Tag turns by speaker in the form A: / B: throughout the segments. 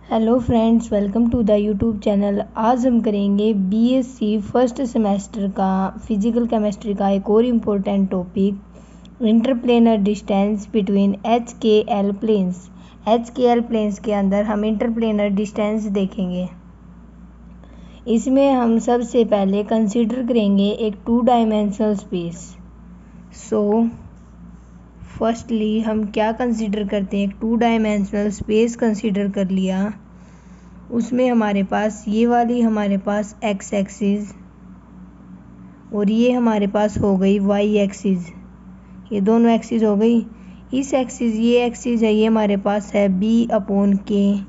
A: Hello friends, welcome to the YouTube channel. आज हम करेंगे बीएससी फर्स्ट सेमेस्टर का फिजिकल केमिस्ट्री का एक और important topic, interplanar distance between H K L planes. H K L planes के अंदर हम इंटरप्लेनर डिस्टेंस देखेंगे। इसमें हम सबसे पहले कंसीडर करेंगे एक 2 डायमेंशनल स्पेस। फर्स्टली हम क्या कंसीडर करते हैं, एक 2 डायमेंशनल स्पेस कंसीडर कर लिया। उसमें हमारे पास ये वाली हमारे पास एक्स एक्सिस और ये हमारे पास हो गई वाई एक्सिस। ये दोनों एक्सिस हो गई। इस एक्सिस ये एक्सिस है, ये हमारे पास है बी अपॉन के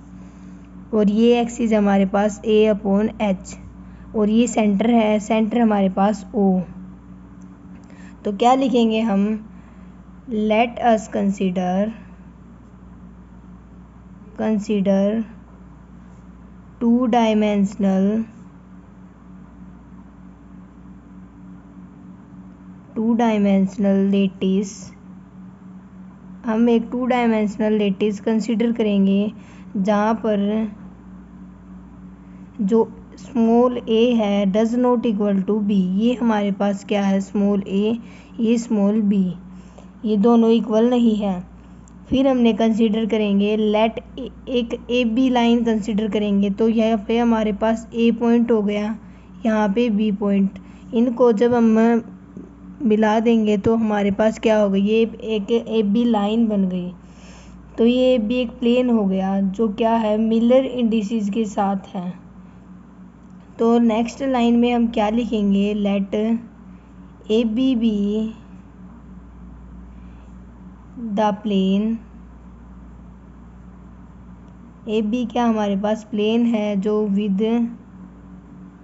A: और ये एक्सिस हमारे पास ए अपॉन एच और ये सेंटर है, सेंटर हमारे पास ओ। तो क्या लिखेंगे हम, let us consider two dimensional lattice. हम एक 2 डायमेंशनल लेटिस कंसीडर करेंगे जहाँ पर जो स्मॉल ए है does not equal to B. ये हमारे पास क्या है, स्मॉल ए, ये स्मॉल बी, ये दोनों इक्वल नहीं है। फिर हमने कंसीडर करेंगे लेट एक ए बी लाइन कंसीडर करेंगे। तो यहाँ पे हमारे पास ए पॉइंट हो गया, यहाँ पे बी पॉइंट। इनको जब हम मिला देंगे तो हमारे पास क्या हो गई, ये एक ए बी लाइन बन गई। तो ये भी एक प्लेन हो गया जो क्या है, मिलर इंडिसेस के साथ है। तो नेक्स्ट लाइन में हम क्या लिखेंगे, let A B be the plane. A B क्या हमारे पास प्लेन है जो विद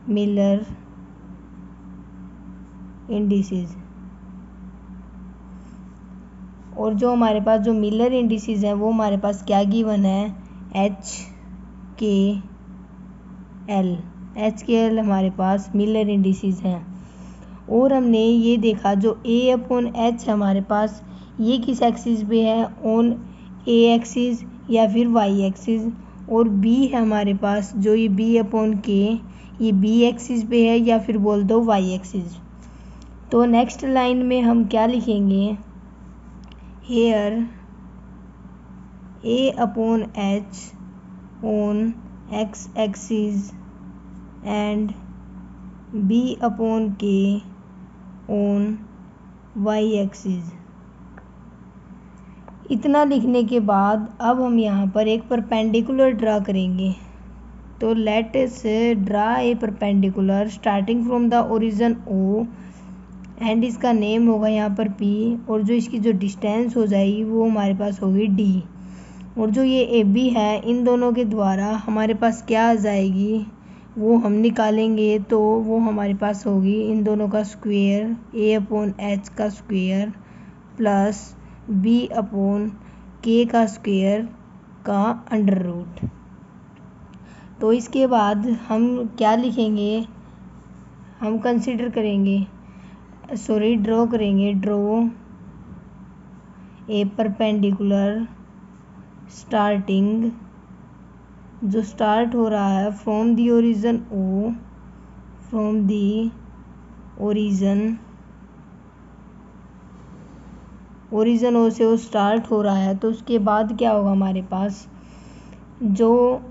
A: मिलर इंडिसेस। और जो हमारे पास जो मिलर इंडिसेस है वो हमारे पास क्या गिवन है, एच के एल हमारे पास मिलर इंडिसेस हैं। और हमने ये देखा जो ए अपॉन एच हमारे पास ये किस एक्सिस पे है, ऑन ए एक्सिस या फिर वाई एक्सिस। और बी है हमारे पास जो ये बी अपॉन के, ये बी एक्सिस पे है या फिर बोल दो वाई एक्सिस। तो नेक्स्ट लाइन में हम क्या लिखेंगे, here A upon H on X axis and B upon K on Y axis. इतना लिखने के बाद अब हम यहाँ पर एक परपेंडिकुलर ड्रा करेंगे। तो let us draw a perpendicular starting from the origin O and इसका नेम होगा यहाँ पर पी और जो इसकी जो डिस्टेंस हो जाएगी वो हमारे पास होगी डी। और जो ये ए बी है इन दोनों के द्वारा हमारे पास क्या आ जाएगी वो हम निकालेंगे। तो वो हमारे पास होगी इन दोनों का स्क्वायर, ए अपॉन एच का square plus B upon K का स्क्वायर का अंडर रूट। तो इसके बाद हम क्या लिखेंगे, हम कंसीडर करेंगे ड्रॉ ए परपेंडिकुलर स्टार्टिंग, जो स्टार्ट हो रहा है from the origin O, origin O से वो स्टार्ट हो रहा है। तो उसके बाद क्या होगा, हमारे पास जो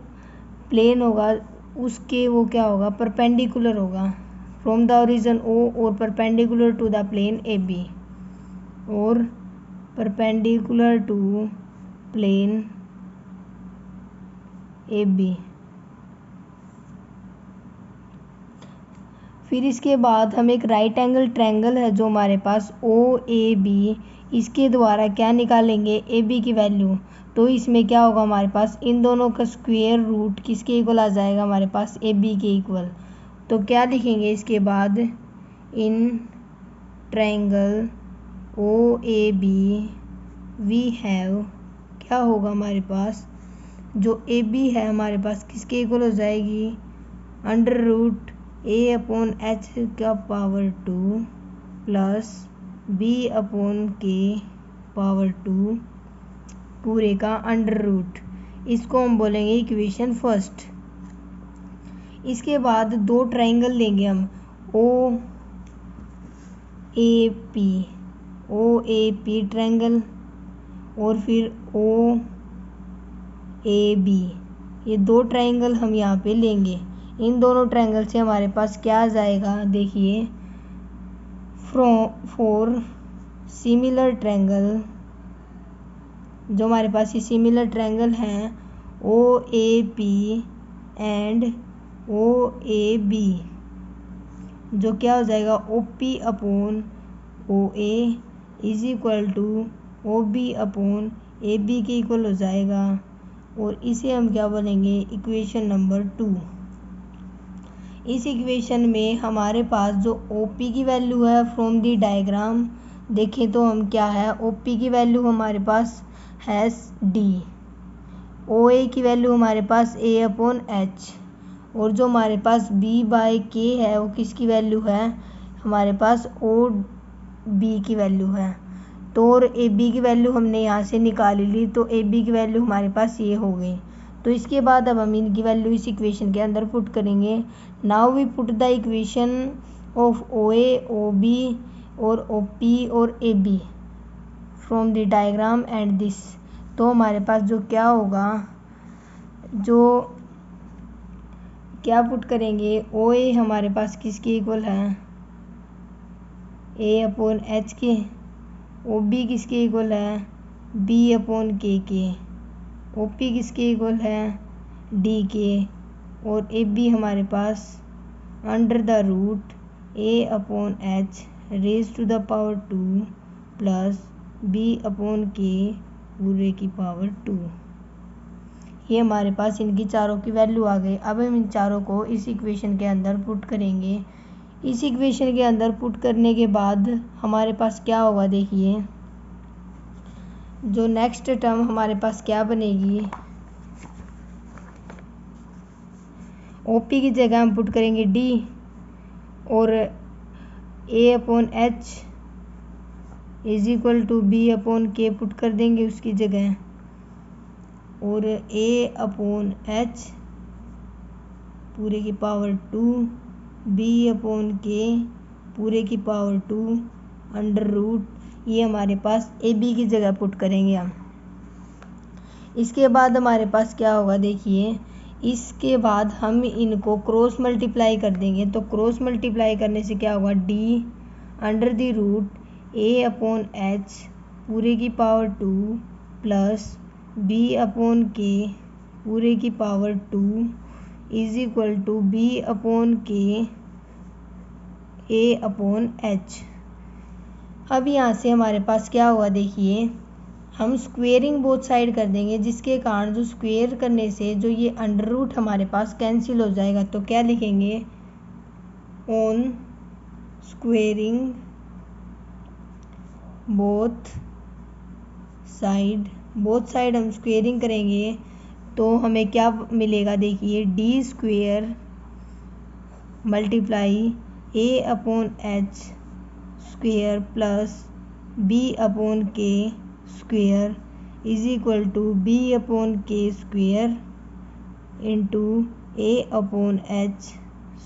A: प्लेन होगा उसके वो क्या होगा, परपेंडिकुलर होगा फ्रॉम द ओरिजिन ओ और perpendicular to the plane A B और perpendicular to plane A B. फिर इसके बाद हम एक राइट एंगल ट्रायंगल है जो हमारे पास ओ ए बी, इसके द्वारा क्या निकालेंगे, ए बी की वैल्यू। तो इसमें क्या होगा, हमारे पास इन दोनों का स्क्वायर रूट किसके इक्वल आ जाएगा, हमारे पास ए बी के इक्वल। तो क्या लिखेंगे इसके बाद, in triangle O A B we have, क्या होगा हमारे पास जो ए बी है हमारे पास किसके इक्वल हो जाएगी, under root A upon H का पावर 2 प्लस बी अपॉन के पावर 2 पूरे का अंडर रूट। इसको हम बोलेंगे इक्वेशन फर्स्ट। इसके बाद दो ट्रायंगल लेंगे हम, ओ ए पी ट्रायंगल और फिर ओ ए बी, ये दो ट्रायंगल हम यहाँ पे लेंगे। इन दोनों ट्रायंगल से हमारे पास क्या आ जाएगा, देखिए, फोर सिमिलर ट्रायंगल, जो हमारे पास ये सिमिलर ट्रायंगल हैं O A P and O A B, जो क्या हो जाएगा O P upon O A is equal to O B upon A B के इक्वल हो जाएगा। और इसे हम क्या बोलेंगे, इक्वेशन नंबर 2। इस इक्वेशन में हमारे पास जो ओ पी की वैल्यू है फ्रॉम दी डायग्राम देखें तो हम क्या है, ओ पी की वैल्यू हमारे पास है डी, ओ ए की वैल्यू हमारे पास ए अपॉन एच, और जो हमारे पास बी बाय के है वो किसकी वैल्यू है, हमारे पास ओ बी की वैल्यू है। तो और ए बी की वैल्यू हमने यहाँ से निकाल ली, तो ए बी की वैल्यू हमारे पास ये हो गई। तो इसके बाद अब हम इनकी वैल्यू इस इक्वेशन के अंदर पुट करेंगे। Now we put the equation of O A, O B और ओ पी और A B from the diagram and this. तो हमारे पास जो क्या होगा, जो क्या पुट करेंगे, ओ ए हमारे पास किसके इक्वल है, ए अपॉन एच के, ओ बी किसके इक्वल है, B upon K, O P किसके इक्वल है, डी के, और ए बी हमारे पास under the root A upon H raise to the power 2 plus B upon K पूरे की पावर 2। ये हमारे पास इनकी चारों की वैल्यू आ गई। अब हम इन चारों को इस इक्वेशन के अंदर पुट करेंगे। इस इक्वेशन के अंदर पुट करने के बाद हमारे पास क्या होगा, देखिए, जो नेक्स्ट टर्म हमारे पास क्या बनेगी, ओ पी की जगह हम पुट करेंगे डी और A upon H is equal to B upon K put कर देंगे उसकी जगह, और ए अपॉन एच पूरे की पावर 2 बी अपॉन के पूरे की पावर 2 अंडर रूट, ये हमारे पास ए बी की जगह पुट करेंगे हम। इसके बाद हमारे पास क्या होगा, देखिए, इसके बाद हम इनको क्रॉस मल्टीप्लाई कर देंगे। तो क्रॉस मल्टीप्लाई करने से क्या होगा, D under the root A upon H पूरे की power 2 plus B upon K पूरे की power 2 is equal to B upon K A upon H. अब यहाँ से हमारे पास क्या होगा, देखिए, हम स्क्वेयरिंग बोथ साइड कर देंगे, जिसके कारण जो स्क्वेयर करने से जो ये अंडर रूट हमारे पास कैंसिल हो जाएगा। तो क्या लिखेंगे, ऑन स्क्वेयरिंग बोथ साइड हम स्क्वेयरिंग करेंगे तो हमें क्या मिलेगा, देखिए, D square multiply A upon H square plus B upon K square is equal to B upon K square into A upon H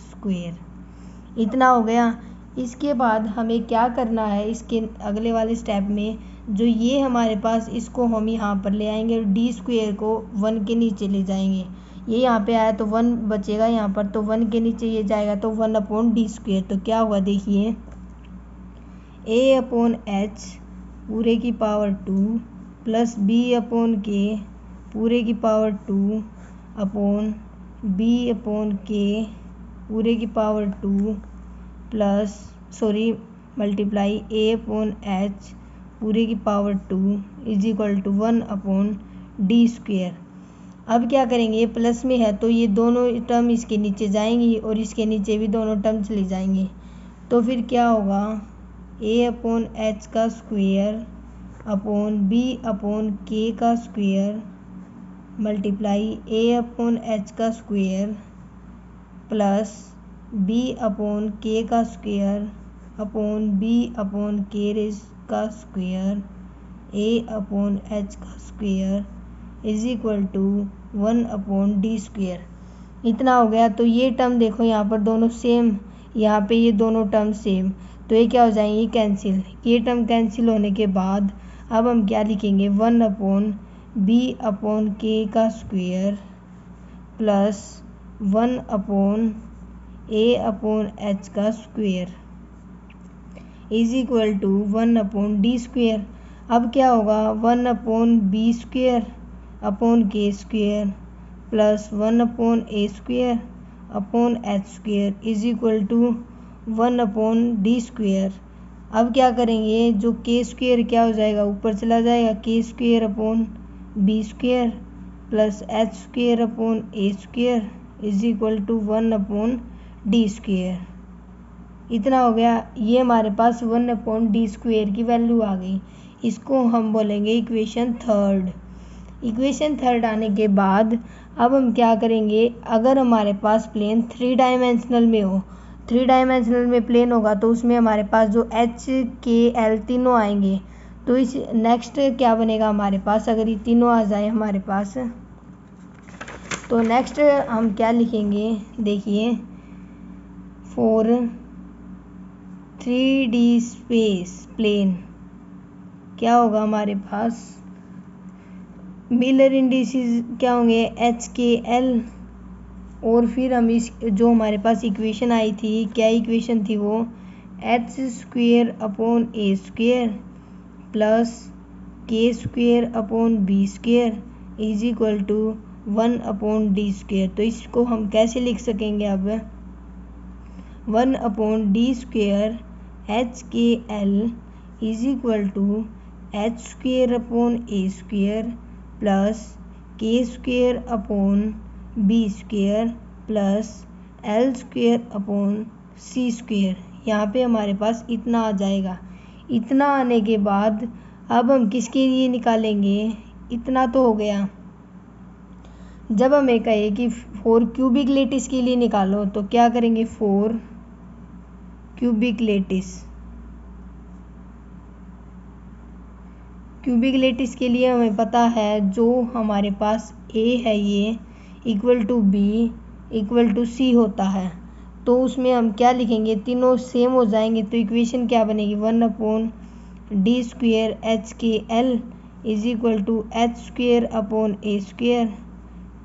A: square. इतना हो गया। इसके बाद हमें क्या करना है, इसके अगले वाले स्टेप में जो ये हमारे पास, इसको हम यहाँ पर ले आएंगे और डी स्क्वेयर को 1 के नीचे ले जाएंगे। ये यहाँ पे आया तो 1 बचेगा यहाँ पर, तो 1 के नीचे ये जाएगा तो 1 अपॉन डी स्क्वेयर। तो क्या हुआ, देखिए, ए अपॉन एच पूरे की power 2 plus B upon K पूरे की power 2 upon B upon K पूरे की power 2 plus multiply A upon H पूरे की power 2 is equal to 1 upon D square. अब क्या करेंगे, ये प्लस में है तो ये दोनों टर्म इसके नीचे जाएंगी और इसके नीचे भी दोनों टर्म चली जाएंगी। तो फिर क्या होगा, ए अपॉन एच का square upon B upon K का square multiply A upon H का square plus B upon K का square upon B upon K raise का स्क्वेयर ए अपॉन एच का square is equal to 1/d²। इतना हो गया। तो ये टर्म देखो यहाँ पर दोनों सेम, यहाँ पे ये दोनों टर्म सेम, तो ये क्या हो जाएंगे कैंसिल। ये टर्म कैंसिल होने के बाद अब हम क्या लिखेंगे 1/b/k² plus 1/a/h² is equal to 1/d²। अब क्या होगा 1/b² plus 1/a² is equal to 1/d²। अब क्या करेंगे, जो k² क्या हो जाएगा ऊपर चला जाएगा, k² plus h² is equal to 1/d²। इतना हो गया। ये हमारे पास 1/d² की वैल्यू आ गई। इसको हम बोलेंगे इक्वेशन थर्ड। इक्वेशन थर्ड आने के बाद अब हम क्या करेंगे, अगर हमारे पास प्लेन 3 डायमेंशनल में हो, 3 डायमेंशनल में प्लेन होगा तो उसमें हमारे पास जो एच के एल तीनों आएंगे, तो इस नेक्स्ट क्या बनेगा हमारे पास, अगर ये तीनों आ जाए हमारे पास, तो नेक्स्ट हम क्या लिखेंगे, देखिए फॉर 3D स्पेस प्लेन क्या होगा हमारे पास, मिलर इंडिसेस क्या होंगे एच के एल, और फिर हम इस जो हमारे पास इक्वेशन आई थी, क्या इक्वेशन थी वो, h² plus k² is equal to 1/d²। तो इसको हम कैसे लिख सकेंगे अब, 1/d² HKL is equal to h² plus k² plus L² यहाँ पे हमारे पास इतना आ जाएगा। इतना आने के बाद अब हम किसके लिए निकालेंगे, इतना तो हो गया। जब हमें कहे कि 4 क्यूबिक लेटिस के लिए निकालो तो क्या करेंगे, 4 क्यूबिक लेटिस के लिए हमें पता है जो हमारे पास A है ये equal to B equal to C होता है, तो उसमें हम क्या लिखेंगे, तीनों सेम हो जाएंगे, तो इक्वेशन क्या बनेगी 1/d² HKL is equal to h²/a²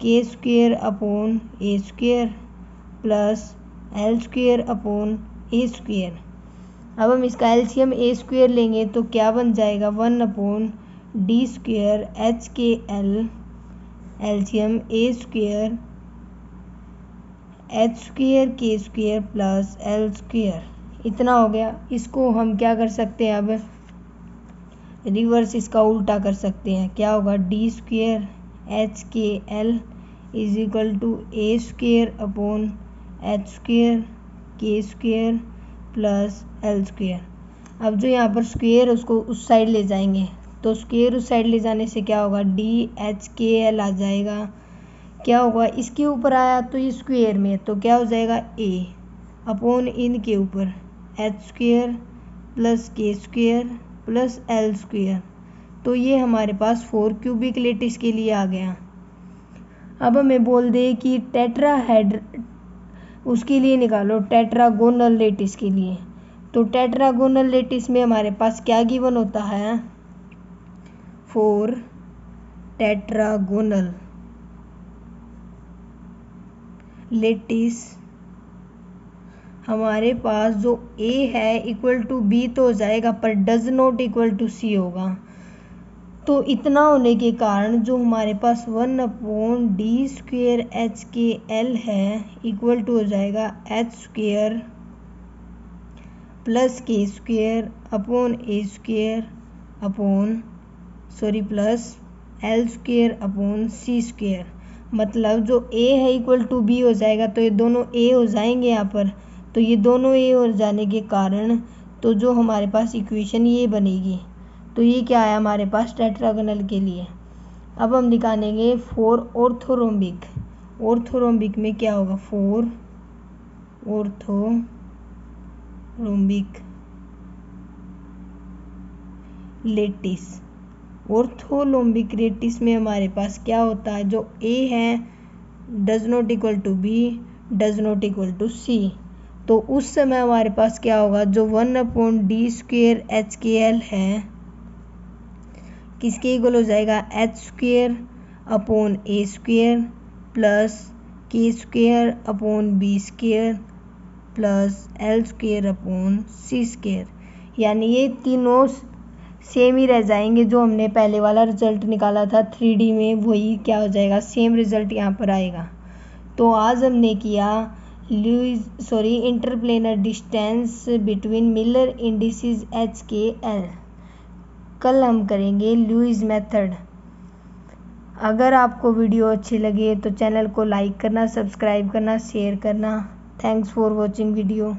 A: k²/a² plus L²/a²। अब हम इसका एलसीएम a² लेंगे तो क्या बन जाएगा 1/d² HKL LCM a² h² k² plus L²। इतना हो गया। इसको हम क्या कर सकते हैं, अब रिवर्स इसका उल्टा कर सकते हैं, क्या होगा d² HKL is equal to a²/h² k² plus L²। अब जो यहाँ पर स्क्वेयर उसको उस साइड ले जाएंगे, तो स्क्वेयर उस साइड ले जाने से क्या होगा DHKL आ जाएगा। क्या होगा, इसके ऊपर आया तो ये स्क्वेयर में, तो क्या हो जाएगा a/इन के ऊपर h² plus k² plus L²। तो ये हमारे पास 4 क्यूबिक लेटिस के लिए आ गया। अब हमें बोल दे कि टेट्राहेड उसके लिए निकालो, टेट्रागोनल लेटिस के लिए, तो टेट्रागोनल लेटिस में हमारे पास क्या गिवन होता है, 4 टेट्रागोनल लेटिस हमारे पास जो A है इक्वल टू B तो हो जाएगा, पर does not equal to C होगा। तो इतना होने के कारण जो हमारे पास 1/d² HKL है इक्वल टू हो जाएगा h² plus k² plus L²/c²। मतलब जो A है इक्वल टू B हो जाएगा, तो ये दोनों A हो जाएंगे यहाँ पर, तो ये दोनों A हो जाने के कारण तो जो हमारे पास इक्वेशन ये बनेगी। तो ये क्या है हमारे पास टेट्रागोनल के लिए। अब हम निकालेंगे 4 ऑर्थोरोम्बिक में क्या होगा, 4 ऑर्थोरोम्बिक लेटिस ऑर्थोलोम्बिक्रेटिस में हमारे पास क्या होता है, जो ए है does not equal to B, does not equal to C, तो उस समय हमारे पास क्या होगा, जो 1/d² HKL है किसके इक्वल हो जाएगा, h² plus k² plus L² यानी ये तीनों सेम ही रह जाएंगे। जो हमने पहले वाला रिजल्ट निकाला था 3D में, वही क्या हो जाएगा, सेम रिजल्ट यहाँ पर आएगा। तो आज हमने किया interplanar distance between Miller indices HKL। कल हम करेंगे ल्यूइस मेथड। अगर आपको वीडियो अच्छी लगे तो चैनल को लाइक करना, सब्सक्राइब करना, शेयर करना। Thanks for watching video.